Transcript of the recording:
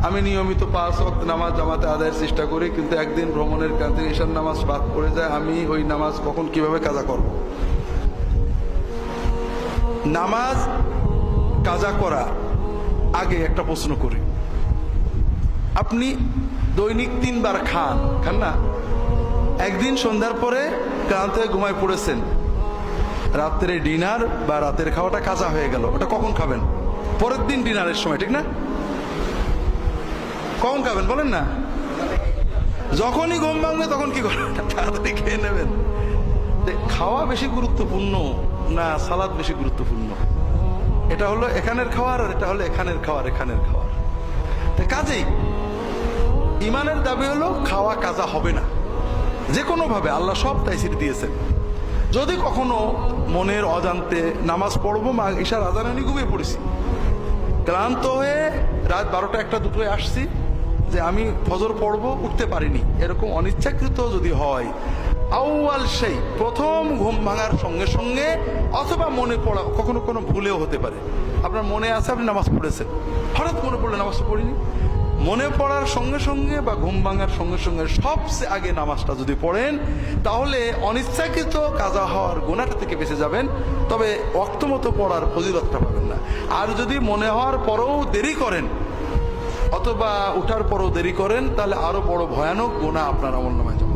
আমি নিয়মিত 5 ওয়াক্ত নামাজ জামাতে আদায়ের চেষ্টা করি, কিন্তু একদিন ভ্রমণের কাজে ঈশার নামাজ বাদ পড়ে যায়। আমি ওই নামাজ কখন কিভাবে কাজা করব? নামাজ কাজা করা আগে একটা প্রশ্ন করি। আপনি দৈনিক 3 বার খান না? একদিন সন্ধ্যার পরে ক্লান্ত হয়ে ঘুমায় পড়েছেন, রাত্রে ডিনার বা রাতের খাওয়াটা কাজা হয়ে গেল, ওটা কখন খাবেন? পরের দিন ডিনারের সময়, ঠিক না? কখন খাবেন বলেন না? যখনই ঘুম ভাঙবে তখন কি করবেন? তাড়াতাড়ি খেয়ে নেবেন। খাওয়া বেশি গুরুত্বপূর্ণ না সালাদ বেশি গুরুত্বপূর্ণ? এটা হলো এখানের খাওয়ার, আর এটা হলো এখানের খাওয়ার। কাজেই ইমানের দাবি হলো খাওয়া কাজা হবে না যে কোনো ভাবে। আল্লাহ সব তাইসির দিয়েছেন। যদি কখনো মনের অজান্তে নামাজ পড়বো, মা ঈশার আজানে আমি ঘুমিয়ে পড়েছি, ক্লান্ত হয়ে রাত 12টা 1টা 2টোয় আসছি যে আমি ফজর পড়বো, উঠতে পারিনি, এরকম অনিচ্ছাকৃত যদি হয়, আউয়াল সেই প্রথম ঘুম ভাঙার সঙ্গে সঙ্গে, অথবা মনে পড়া, কখনো কোনো ভুলেও হতে পারে, আপনার মনে আছে আপনি নামাজ পড়েছেন, হঠাৎ মনে পড়লে নামাজ তো পড়িনি, মনে পড়ার সঙ্গে সঙ্গে বা ঘুম ভাঙার সঙ্গে সঙ্গে সবচেয়ে আগে নামাজটা যদি পড়েন, তাহলে অনিচ্ছাকৃত কাজা হওয়ার গুনাহটা থেকে বেঁচে যাবেন, তবে ওয়াক্ত মতো পড়ার ফজিলতটা পাবেন না। আর যদি মনে হওয়ার পরেও দেরি করেন অথবা উঠার পরও দেরি করেন, তাহলে আরো বড় ভয়ানক গুনাহ আপনার আমলনামায় যাবে।